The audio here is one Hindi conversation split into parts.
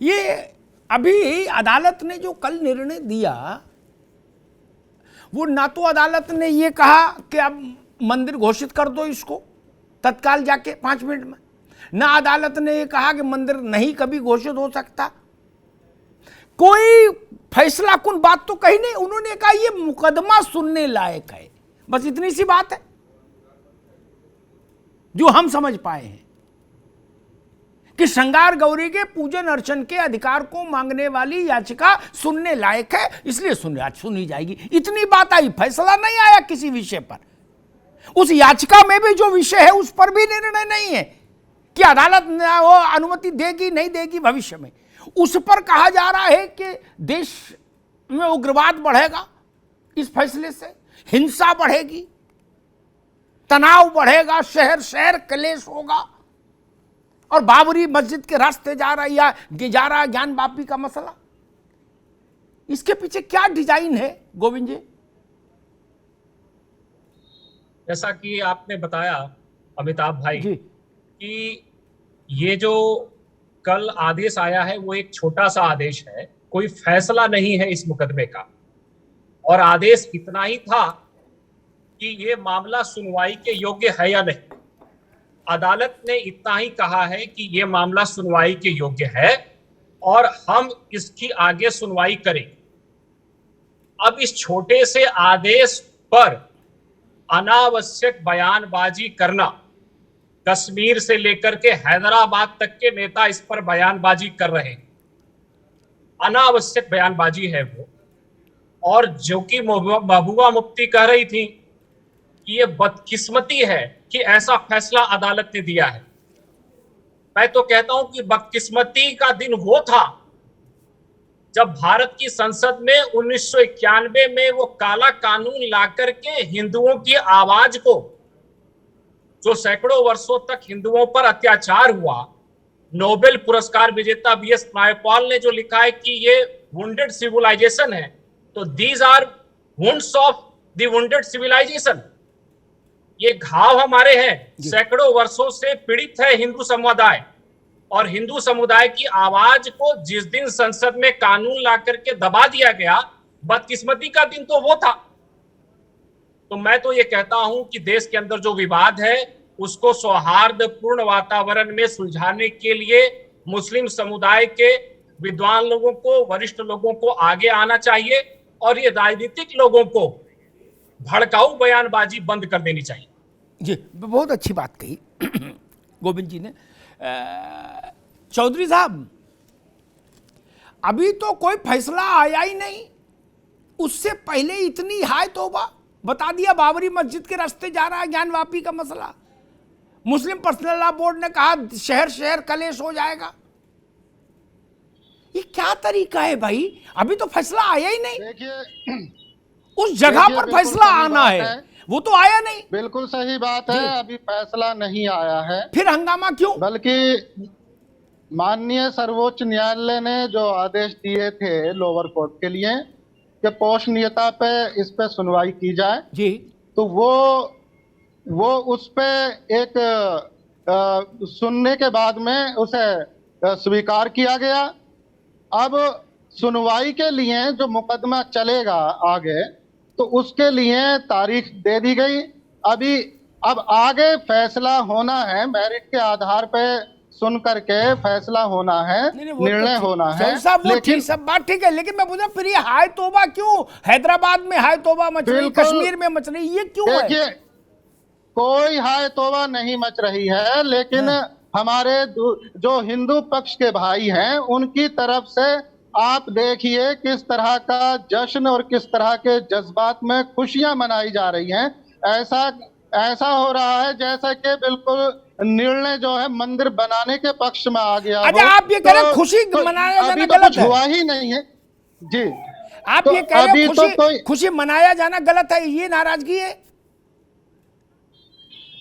ये अभी अदालत ने जो कल निर्णय दिया, वो ना तो अदालत ने ये कहा कि अब मंदिर घोषित कर दो इसको तत्काल जाके 5 मिनट में, ना अदालत ने ये कहा कि मंदिर नहीं कभी घोषित हो सकता। कोई फैसला कुन बात तो कही नहीं। उन्होंने कहा ये मुकदमा सुनने लायक है, बस इतनी सी बात है जो हम समझ पाए हैं कि श्रृंगार गौरी के पूजन अर्चन के अधिकार को मांगने वाली याचिका सुनने लायक है, इसलिए सुनी जाएगी। इतनी बात आई, फैसला नहीं आया किसी विषय पर। उस याचिका में भी जो विषय है उस पर भी निर्णय नहीं है कि अदालत वो अनुमति देगी नहीं देगी भविष्य में। उस पर कहा जा रहा है कि देश में उग्रवाद बढ़ेगा, इस फैसले से हिंसा बढ़ेगी, तनाव बढ़ेगा, शहर शहर क्लेश होगा, और बाबरी मस्जिद के रास्ते जा रहा ज्ञान वापी का मसला। इसके पीछे क्या डिजाइन है गोविंद जी? जैसा कि आपने बताया अमिताभ भाई कि ये जो कल आदेश आया है वो एक छोटा सा आदेश है, कोई फैसला नहीं है इस मुकदमे का। और आदेश इतना ही था कि ये मामला सुनवाई के योग्य है या नहीं। अदालत ने इतना ही कहा है कि ये मामला सुनवाई के योग्य है और हम इसकी आगे सुनवाई करेंगे। अब इस छोटे से आदेश पर अनावश्यक बयानबाजी करना, कश्मीर से लेकर के हैदराबाद तक के नेता इस पर बयानबाजी कर रहे हैं, अनावश्यक बयानबाजी है वो। और जो कि महबूबा मुफ्ती कह रही थी कि ये बदकिस्मती है कि ऐसा फैसला अदालत ने दिया है। मैं तो कहता हूं कि बदकिस्मती का दिन वो था जब भारत की संसद में 1991 में वो काला कानून लाकर के हिंदुओं की आवाज को, जो सैकड़ों वर्षों तक हिंदुओं पर अत्याचार हुआ, नोबेल पुरस्कार विजेता बीएस नायपॉल ने जो लिखा है कि ये वुंडेड सिविलाइजेशन है, तो these are wounds of the wounded civilisation. ये घाव हमारे हैं, सैकड़ों वर्षों से पीड़ित है हिंदू समुदाय, और हिंदू समुदाय की आवाज को जिस दिन संसद में कानून ला करके दबा दिया गया, बदकिस्मती का दिन तो वो था। तो मैं तो ये कहता हूं कि देश के अंदर जो विवाद है उसको सौहार्दपूर्ण वातावरण में सुलझाने के लिए मुस्लिम समुदाय के विद्वान लोगों को, वरिष्ठ लोगों को आगे आना चाहिए और ये राजनीतिक लोगों को भड़काऊ बयानबाजी बंद कर देनी चाहिए। जी, बहुत अच्छी बात कही गोविंद जी ने। चौधरी साहब, अभी तो कोई फैसला आया ही नहीं, उससे पहले इतनी हाय तौबा बता दिया। बाबरी मस्जिद के रास्ते जा रहा है ज्ञान वापी का मसला, मुस्लिम पर्सनल लॉ बोर्ड ने कहा शहर शहर कलेश हो जाएगा। ये क्या तरीका है भाई? अभी तो फैसला आया ही नहीं। देखिए, उस जगह पर फैसला आना है, वो तो आया नहीं। बिल्कुल सही बात है, अभी फैसला नहीं आया है। फिर हंगामा क्यों? बल्कि माननीय सर्वोच्च न्यायालय ने जो आदेश दिए थे लोअर कोर्ट के लिए कि पोषणीयता पे इस पे सुनवाई की जाए जी, तो वो उस पे एक सुनने के बाद में उसे स्वीकार किया गया। अब सुनवाई के लिए जो मुकदमा चलेगा आगे, तो उसके लिए तारीख दे दी गई। अब आगे फैसला होना है, मेरिट के आधार पे सुन करके फैसला होना है, निर्णय होना है। लेकिन सब बात ठीक है, लेकिन मैं पूछा फिर ये हाय तौबा क्यों? हैदराबाद में हाय तौबा मच रही, कश्मीर में मच रही, ये क्यों है? देखिए, कोई हाय तौबा नहीं मच रही है, लेकिन हमारे जो हिंदू पक्ष के भाई हैं उनकी तरफ से आप देखिए किस तरह का जश्न और किस तरह के जज्बात में खुशियां मनाई जा रही हैं। ऐसा हो रहा है जैसा कि बिल्कुल निर्णय जो है मंदिर बनाने के पक्ष में आ गया। अच्छा, आप ये कह रहे हैं खुशी मनाया जाना गलत है? हुआ ही नहीं है जी। आप ये कह रहे हैं खुशी मनाया जाना गलत है, ये नाराजगी है?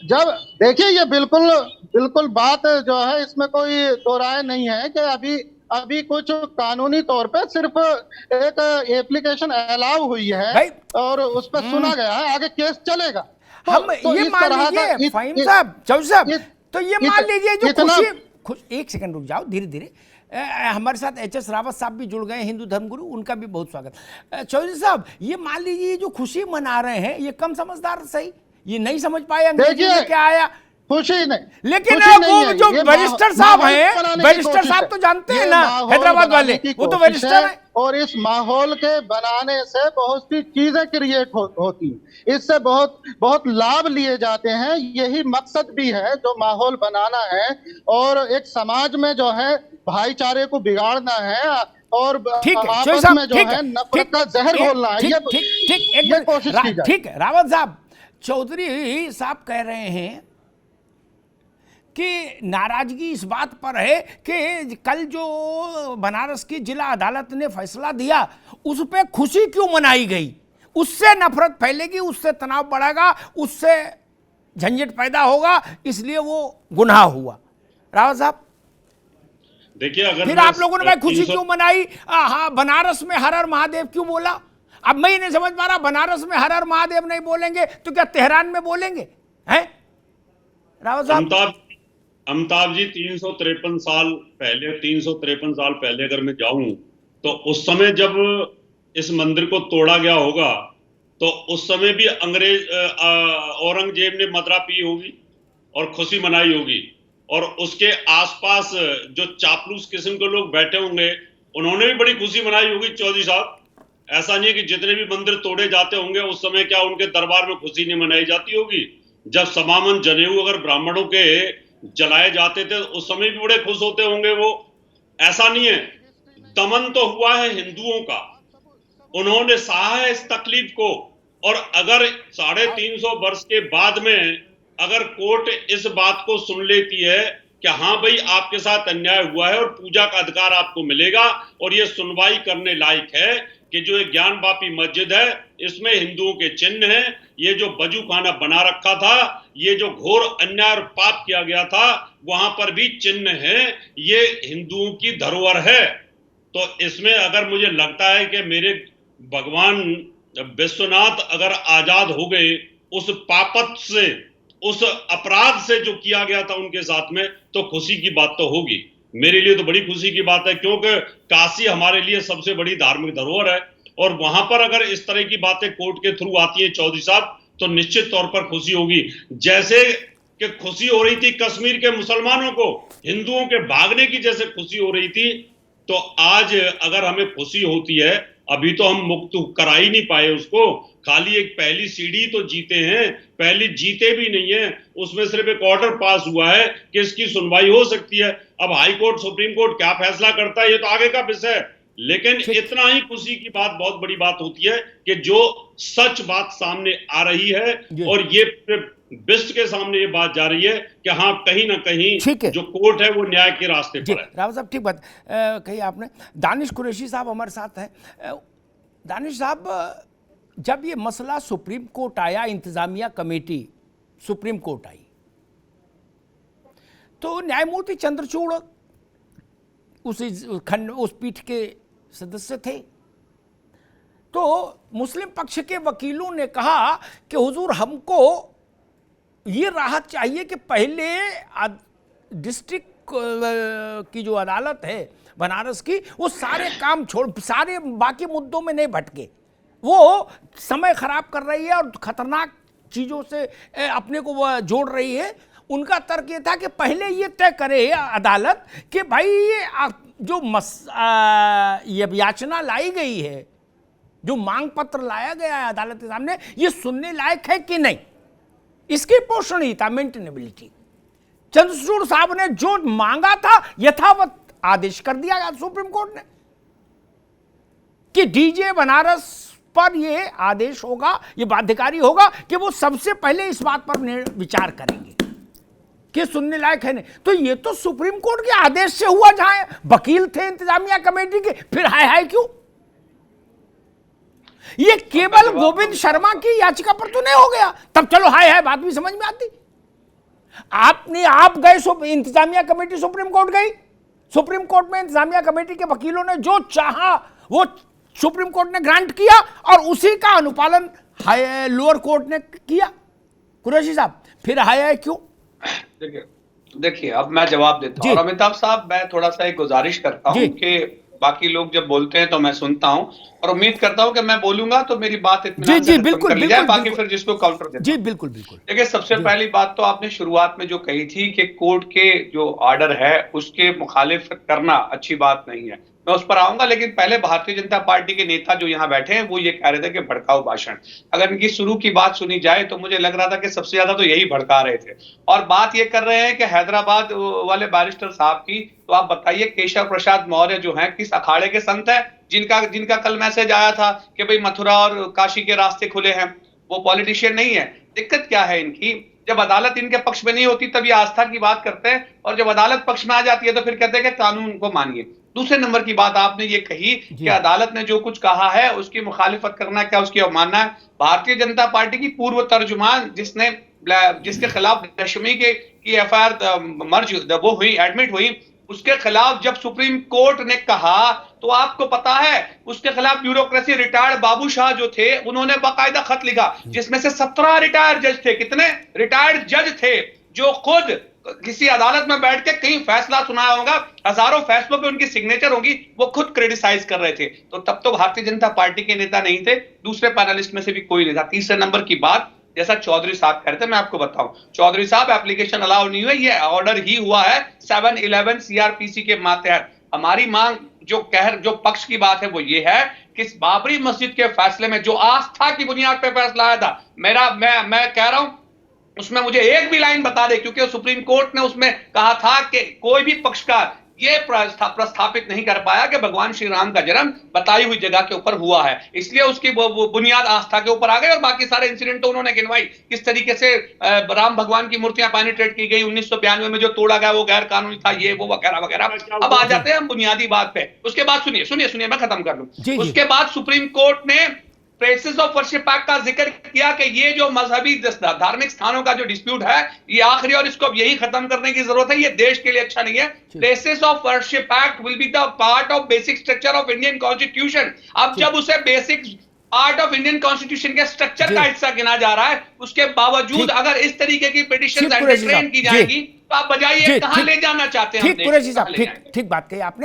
जब देखिए, ये बिल्कुल बात जो है इसमें कोई दो राय नहीं है कि अभी कुछ कानूनी तौर पे सिर्फ एक एप्लीकेशन अलाउ हुई है और उस पर सुना गया है, आगे केस चलेगा। हम ये मान लीजिए फाहिम साहब, चौधरी साहब, तो ये मान लीजिए जो खुशी, एक सेकंड रुक जाओ, धीरे धीरे। हमारे साथ एच.एस. रावत साहब भी जुड़ गए, हिंदू धर्मगुरु, उनका भी बहुत स्वागत। चौधरी साहब, ये मान लीजिए जो खुशी मना रहे हैं, ये कम समझदार सही, ये नहीं समझ पाए अंग्रेजी में क्या आया, खुशी नहीं, लेकिन खुशी वो नहीं है, जो ये बैरिस्टर साहब माहौल हैं, बनाने की बैरिस्टर कोशिश साहब है। तो जानते ये हैं ना, माहौल हैदराबाद वाले, बनाने की वो तो कोशिश बैरिस्टर हैं। और इस माहौल के बनाने से बहुत सी चीजें क्रिएट होती हैं, इससे बहुत बहुत लाभ लिए जाते हैं। यही मकसद भी है जो माहौल बनाना है, और एक समाज में जो है भाईचारे को बिगाड़ना है, और ठीक है आपस साहब, में जो ठीक है नफरत का जहर घोलना है। ठीक ठीक ठीक, एक ये मिनट, कोशिश की जाए। ठीक है रावत साहब, चौधरी साहब कह रहे हैं कि नाराजगी इस बात पर है कि कल जो बनारस की जिला अदालत ने फैसला दिया उस पर खुशी क्यों मनाई गई, उससे नफरत फैलेगी, उससे तनाव बढ़ेगा, उससे झंझट पैदा होगा, इसलिए वो गुनाह हुआ। रावत साहब, देखिए, अगर फिर आप लोगों ने भाई खुशी क्यों मनाई? हाँ, बनारस में हर हर महादेव क्यों बोला? अब मैं ही नहीं समझ पा रहा, बनारस में हर हर महादेव नहीं बोलेंगे तो क्या तेहरान में बोलेंगे? हैं रावत साहब? अमिताभ जी, 353 साल पहले अगर मैं जाऊं तो उस समय जब इस मंदिर को तोड़ा गया होगा तो उस समय भी औरंगजेब ने मदरा पी होगी और खुशी मनाई होगी, और उसके आसपास जो चापलूस किस्म के लोग बैठे होंगे उन्होंने भी बड़ी खुशी मनाई होगी। चौधरी साहब, ऐसा नहीं है कि जितने भी मंदिर तोड़े जाते होंगे उस समय क्या उनके दरबार में खुशी नहीं मनाई जाती होगी? जब समामन जनेऊ अगर ब्राह्मणों के जलाए जाते थे उस समय भी बड़े खुश होते होंगे वो। ऐसा नहीं है, दमन तो हुआ है हिंदुओं का, उन्होंने सहा है इस तकलीफ को, और अगर 350 वर्ष के बाद में अगर कोर्ट इस बात को सुन लेती है कि हाँ भाई आपके साथ अन्याय हुआ है और पूजा का अधिकार आपको मिलेगा, और ये सुनवाई करने लायक है कि जो एक ज्ञान वापी मस्जिद है इसमें हिंदुओं के चिन्ह हैं, ये जो बजू खाना बना रखा था, ये जो घोर अन्याय और पाप किया गया था वहां पर भी चिन्ह है, ये हिंदुओं की धरोहर है। तो इसमें अगर मुझे लगता है कि मेरे भगवान विश्वनाथ अगर आजाद हो गए उस पापत से, उस अपराध से जो किया गया था उनके साथ में, तो खुशी की बात तो होगी। मेरे लिए तो बड़ी खुशी की बात है, क्योंकि काशी हमारे लिए सबसे बड़ी धार्मिक धरोहर है, और वहां पर अगर इस तरह की बातें कोर्ट के थ्रू आती है चौधरी साहब, तो निश्चित तौर पर खुशी होगी। जैसे कि खुशी हो रही थी कश्मीर के मुसलमानों को हिंदुओं के भागने की, जैसे खुशी हो रही थी, तो आज अगर हमें खुशी होती है, अभी तो हम मुक्त करा ही नहीं पाए उसको, खाली एक पहली सीढ़ी तो जीते हैं, पहली जीते भी नहीं है, उसमें सिर्फ एक ऑर्डर पास हुआ है कि इसकी सुनवाई हो सकती है। अब हाई कोर्ट सुप्रीम कोर्ट क्या फैसला करता है ये तो आगे का विषय है, लेकिन इतना ही खुशी की बात, बहुत बड़ी बात होती है कि जो सच बात सामने आ रही है और ये विश्व के सामने ये बात जा रही है कि हाँ कहीं ना कहीं जो कोर्ट है वो न्याय के रास्ते पर है। रावत साहब, ठीक बात कही आपने। दानिश कुरैशी साहब हमारे साथ हैं। दानिश साहब, जब ये मसला सुप्रीम कोर्ट आया, इंतजामिया कमेटी सुप्रीम कोर्ट आई, तो न्यायमूर्ति चंद्रचूड़ उस पीठ के सदस्य थे। तो मुस्लिम पक्ष के वकीलों ने कहा कि हुजूर हमको ये राहत चाहिए कि पहले डिस्ट्रिक्ट की जो अदालत है बनारस की, वो सारे काम छोड़, सारे बाकी मुद्दों में नहीं भटके, वो समय खराब कर रही है और खतरनाक चीज़ों से अपने को वो जोड़ रही है। उनका तर्क ये था कि पहले ये तय करे अदालत कि भाई जो ये याचना लाई गई है, जो मांग पत्र लाया गया है अदालत के सामने, ये सुनने लायक है कि नहीं, इसकी पोषणीयता, मेंटेनेबिलिटी। चंद्रचूड़ साहब ने जो मांगा था यथावत आदेश कर दिया सुप्रीम कोर्ट ने कि डीजे बनारस पर यह आदेश होगा, ये बाध्यकारी होगा कि वो सबसे पहले इस बात पर विचार करेंगे कि सुनने लायक है नहीं। तो ये तो सुप्रीम कोर्ट के आदेश से हुआ, जहां वकील थे इंतजामिया कमेटी के, फिर हाय हाय क्यों? ये केवल गोविंद शर्मा की याचिका पर तो नहीं हो गया, तब चलो हाय हाय बात भी समझ में आती। आप गए इंतजामिया कमेटी, सुप्रीम कोर्ट गई, सुप्रीम कोर्ट में इंतजामिया कमेटी के वकीलों ने जो चाहा वो सुप्रीम कोर्ट ने ग्रांट किया, और उसी का अनुपालन लोअर कोर्ट ने किया। कुरैशी साहब, फिर हाय हाय क्यों? देखिए, देखिए, अब मैं जवाब देता जी। हूँ। और अमिताभ साहब, मैं थोड़ा सा एक गुजारिश करता जी। हूँ कि बाकी लोग जब बोलते हैं तो मैं सुनता हूँ, और उम्मीद करता हूँ कि मैं बोलूंगा तो मेरी बात जी इत्मीनान जी से खत्म बिल्कुल कर ली जाए, बिल्कुल बाकी बिल्कुल। फिर जिसको काउंटर देता जी हूँ। बिल्कुल बिल्कुल। देखिए, सबसे जी पहली बात तो आपने शुरुआत में जो कही थी कि कोर्ट के जो ऑर्डर है उसके मुखालिफ करना अच्छी बात नहीं है, मैं उस पर आऊंगा। लेकिन पहले भारतीय जनता पार्टी के नेता जो यहाँ बैठे हैं वो ये कह रहे थे कि भड़काऊ भाषण। अगर इनकी शुरू की बात सुनी जाए तो मुझे लग रहा था कि सबसे ज्यादा तो यही भड़का रहे थे, और बात ये कर रहे हैं कि हैदराबाद वाले बैरिस्टर साहब की। तो आप बताइए, केशव प्रसाद मौर्य जो हैं किस अखाड़े के संत है, जिनका जिनका कल मैसेज आया था कि भाई मथुरा और काशी के रास्ते खुले हैं? वो पॉलिटिशियन नहीं है। दिक्कत क्या है इनकी, जब अदालत इनके पक्ष में नहीं होती तब ये आस्था की बात करते हैं, और जब अदालत पक्ष में आ जाती है तो फिर कहते हैं कि कानून को मानिए। दूसरे नंबर की बात आपने ये कही कि अदालत ने जो कुछ कहा है उसकी मुखालिफत करना क्या उसकी अवमानना है। भारतीय जनता पार्टी की पूर्व तर्जुमान जिसके खिलाफ दशमी की एफआईआर मर्ज वो हुई, एडमिट हुई, उसके खिलाफ जब सुप्रीम कोर्ट ने कहा तो आपको पता है उसके खिलाफ ब्यूरोक्रेसी रिटायर्ड बाबू शाह जो थे उन्होंने बाकायदा खत लिखा, जिसमें से 17 रिटायर्ड जज थे। कितने रिटायर्ड जज थे जो खुद किसी अदालत में बैठ के कहीं फैसला सुनाया होगा, हजारों फैसलों पे उनकी सिग्नेचर होगी, वो खुद क्रिटिसाइज कर रहे थे। तो तब तो भारतीय जनता पार्टी के नेता नहीं थे, दूसरे पैनलिस्ट में से भी कोई नहीं था। तीसरे नंबर की बात, जैसा चौधरी साहब कह रहे थे, मैं आपको बताऊं, चौधरी साहब एप्लीकेशन अलाउ नहीं हुई, ये ऑर्डर ही हुआ है 711 सीआरपीसी के मातहत। हमारी मांग जो पक्ष की बात है वो ये है कि इस बाबरी मस्जिद के फैसले में जो आस्था की बुनियाद पर फैसला आया था, मैं कह रहा हूं उसमें मुझे एक भी लाइन बता दे, क्योंकि सुप्रीम कोर्ट ने उसमें कहा था कि कोई भी पक्षकार ये प्रस्थापित नहीं कर पाया कि भगवान श्री राम का जन्म बताई हुई जगह के ऊपर हुआ है, इसलिए उसकी वो बुनियाद आस्था के ऊपर आ गई। और बाकी सारे इंसिडेंट तो उन्होंने गिनवाई, किस तरीके से राम भगवान की मूर्तियां पेनिट्रेट की गई, 1992 में जो तोड़ा गया वो गैर कानूनी था, ये वो वगैरह वगैरह। अब आ जाते हैं हम बुनियादी बात पे। उसके बाद सुनिए मैं खत्म कर लूं। उसके बाद सुप्रीम कोर्ट ने प्लेसेस ऑफ वर्शिप एक्ट का जिक्र किया कि ये जो मजहबी धार्मिक स्थानों का जो डिस्प्यूट है ये आखिरी, और इसको अब यही खत्म करने की जरूरत है, ये देश के लिए अच्छा नहीं है। Places of worship act will be the part of basic structure of Indian constitution. अब जब उसे basic part of Indian constitution के स्ट्रक्चर का हिस्सा गिना जा रहा है, उसके बावजूद अगर इस तरीके की पिटीशन एंटरटेन की जाएगी तो आप बजाइए कहां ले जाना चाहते हैं? ठीक कुरैशी साहब, ठीक बात कही आपने।